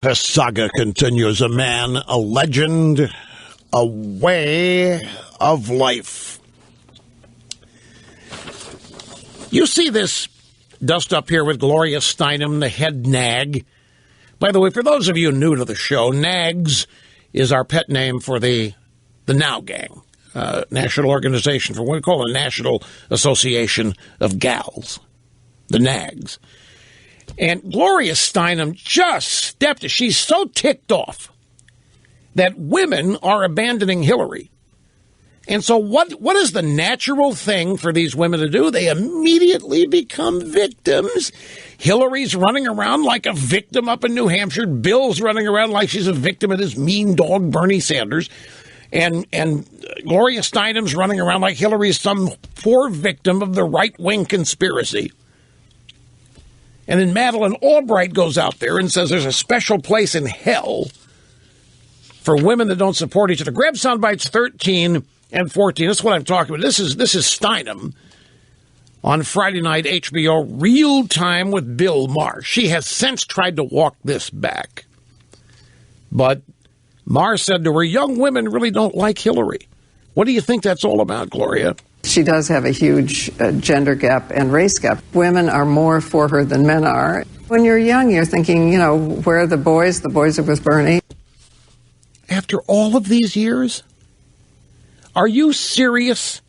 The saga continues. A man, a legend, a way of life. You see this dust up here with Gloria Steinem, the head nag. By the way, for those of you new to the show, nags is our pet name for the Now Gang, national organization for what we call a National Association of Gals, the nags. And Gloria Steinem just stepped, she's so ticked off that women are abandoning Hillary. And so what is the natural thing for these women to do? They immediately become victims. Hillary's running around like a victim up in New Hampshire. Bill's running around like she's a victim of this mean dog, Bernie Sanders. And Gloria Steinem's running around like Hillary's some poor victim of the right-wing conspiracy. And then Madeleine Albright goes out there and says there's a special place in hell for women that don't support each other. Grab sound bites 13 and 14. That's what I'm talking about. This is Steinem on Friday night, HBO, Real Time with Bill Maher. She has since tried to walk this back. But Maher said to her, young women really don't like Hillary. What do you think that's all about, Gloria? She does have a huge gender gap and race gap. Women are more for her than men are. When you're young, you're thinking, you know, where are the boys? The boys are with Bernie. After all of these years? Are you serious?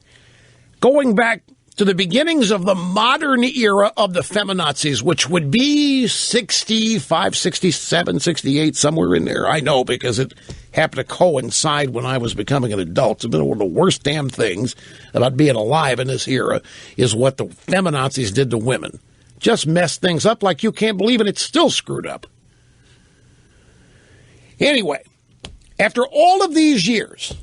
Going back to the beginnings of the modern era of the feminazis, which would be 65, 67, 68, somewhere in there. I know because it happened to coincide when I was becoming an adult. It's been one of the worst damn things about being alive in this era is what the feminazis did to women. Just messed things up like you can't believe it. It's still screwed up. Anyway, after all of these years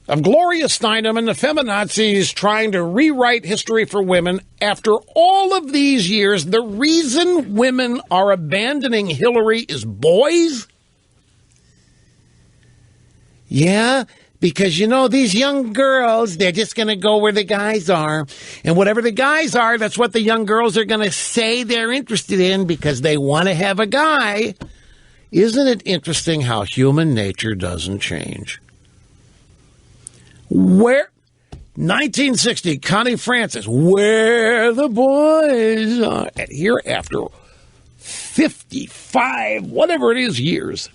of Gloria Steinem and the feminazis trying to rewrite history for women, after all of these years, the reason women are abandoning Hillary is boys? Yeah, because, you know, these young girls, they're just going to go where the guys are. And whatever the guys are, that's what the young girls are going to say they're interested in because they want to have a guy. Isn't it interesting how human nature doesn't change? 1960, Connie Francis, where the boys are. And here after 55, whatever it is, years,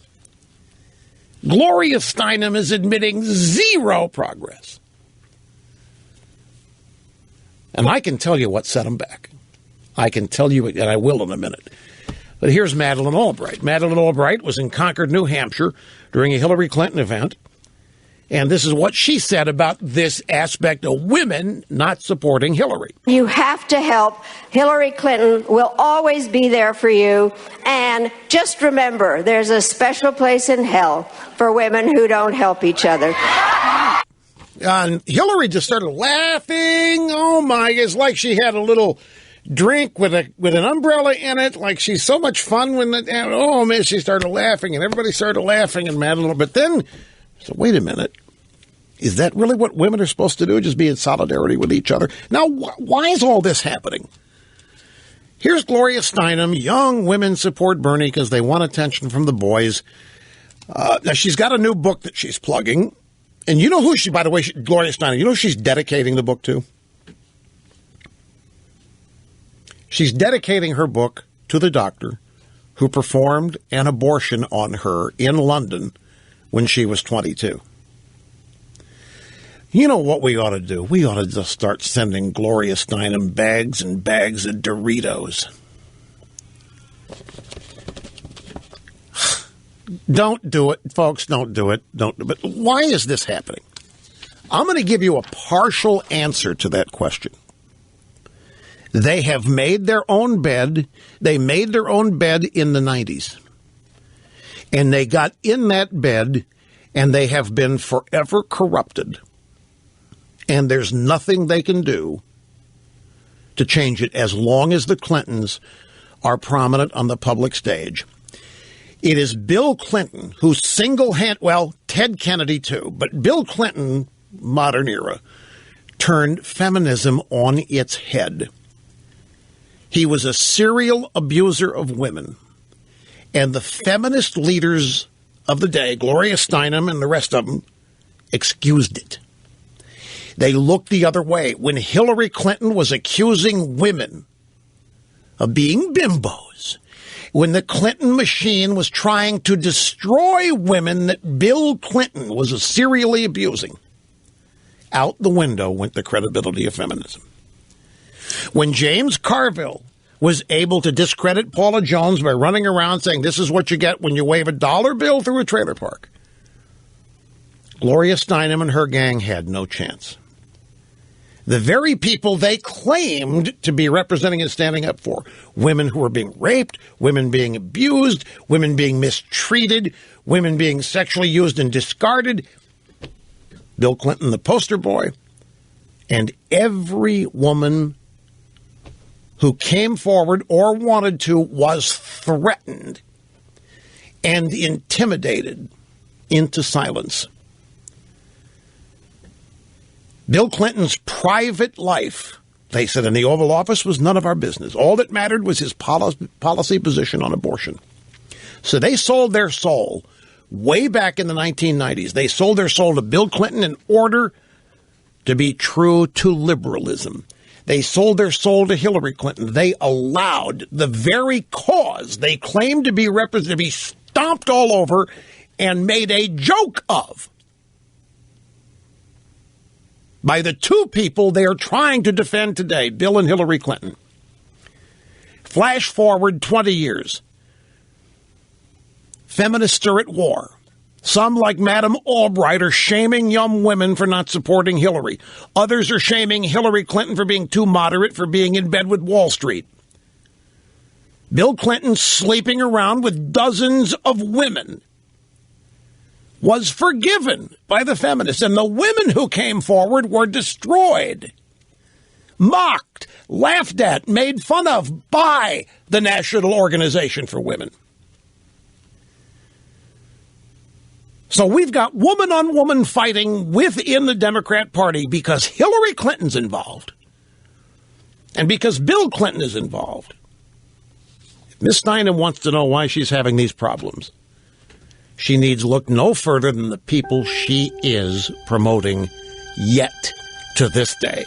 Gloria Steinem is admitting zero progress. And I can tell you what set them back. I can tell you, and I will in a minute. But here's Madeleine Albright. Madeleine Albright was in Concord, New Hampshire during a Hillary Clinton event. And this is what she said about this aspect of women not supporting Hillary. You have to help. Hillary Clinton will always be there for you. And just remember, there's a special place in hell for women who don't help each other. And Hillary just started laughing. Oh, my, it's like she had a little drink with an umbrella in it, like she's so much fun when oh, man, she started laughing, and everybody started laughing, and Madeleine, but then, so wait a minute. Is that really what women are supposed to do, just be in solidarity with each other? Now, why is all this happening? Here's Gloria Steinem. Young women support Bernie because they want attention from the boys. Now, she's got a new book that she's plugging. And you know who by the way, Gloria Steinem, you know who she's dedicating the book to? She's dedicating her book to the doctor who performed an abortion on her in London when she was 22. You know what we ought to do? We ought to just start sending Gloria Steinem bags and bags of Doritos. Don't do it, folks. Don't do it. But why is this happening? I'm going to give you a partial answer to that question. They have made their own bed. They made their own bed in the 90s. And they got in that bed, and they have been forever corrupted. And there's nothing they can do to change it as long as the Clintons are prominent on the public stage. It is Bill Clinton who Ted Kennedy too, but Bill Clinton, modern era, turned feminism on its head. He was a serial abuser of women. And the feminist leaders of the day, Gloria Steinem and the rest of them, excused it. They looked the other way. When Hillary Clinton was accusing women of being bimbos, when the Clinton machine was trying to destroy women that Bill Clinton was serially abusing, out the window went the credibility of feminism. When James Carville was able to discredit Paula Jones by running around saying this is what you get when you wave a dollar bill through a trailer park, Gloria Steinem and her gang had no chance. The very people they claimed to be representing and standing up for, women who were being raped, women being abused, women being mistreated, women being sexually used and discarded, Bill Clinton, the poster boy, and every woman who came forward or wanted to was threatened and intimidated into silence. Bill Clinton's private life, they said in the Oval Office, was none of our business. All that mattered was his policy position on abortion. So they sold their soul way back in the 1990s. They sold their soul to Bill Clinton in order to be true to liberalism. They sold their soul to Hillary Clinton. They allowed the very cause they claimed to be represented to be stomped all over and made a joke of by the two people they are trying to defend today, Bill and Hillary Clinton. Flash forward 20 years. Feminists are at war. Some, like Madame Albright, are shaming young women for not supporting Hillary. Others are shaming Hillary Clinton for being too moderate, for being in bed with Wall Street. Bill Clinton, sleeping around with dozens of women, was forgiven by the feminists, and the women who came forward were destroyed, mocked, laughed at, made fun of by the National Organization for Women. So we've got woman-on-woman fighting within the Democrat Party because Hillary Clinton's involved and because Bill Clinton is involved. If Ms. Steinem wants to know why she's having these problems, she needs look no further than the people she is promoting yet to this day.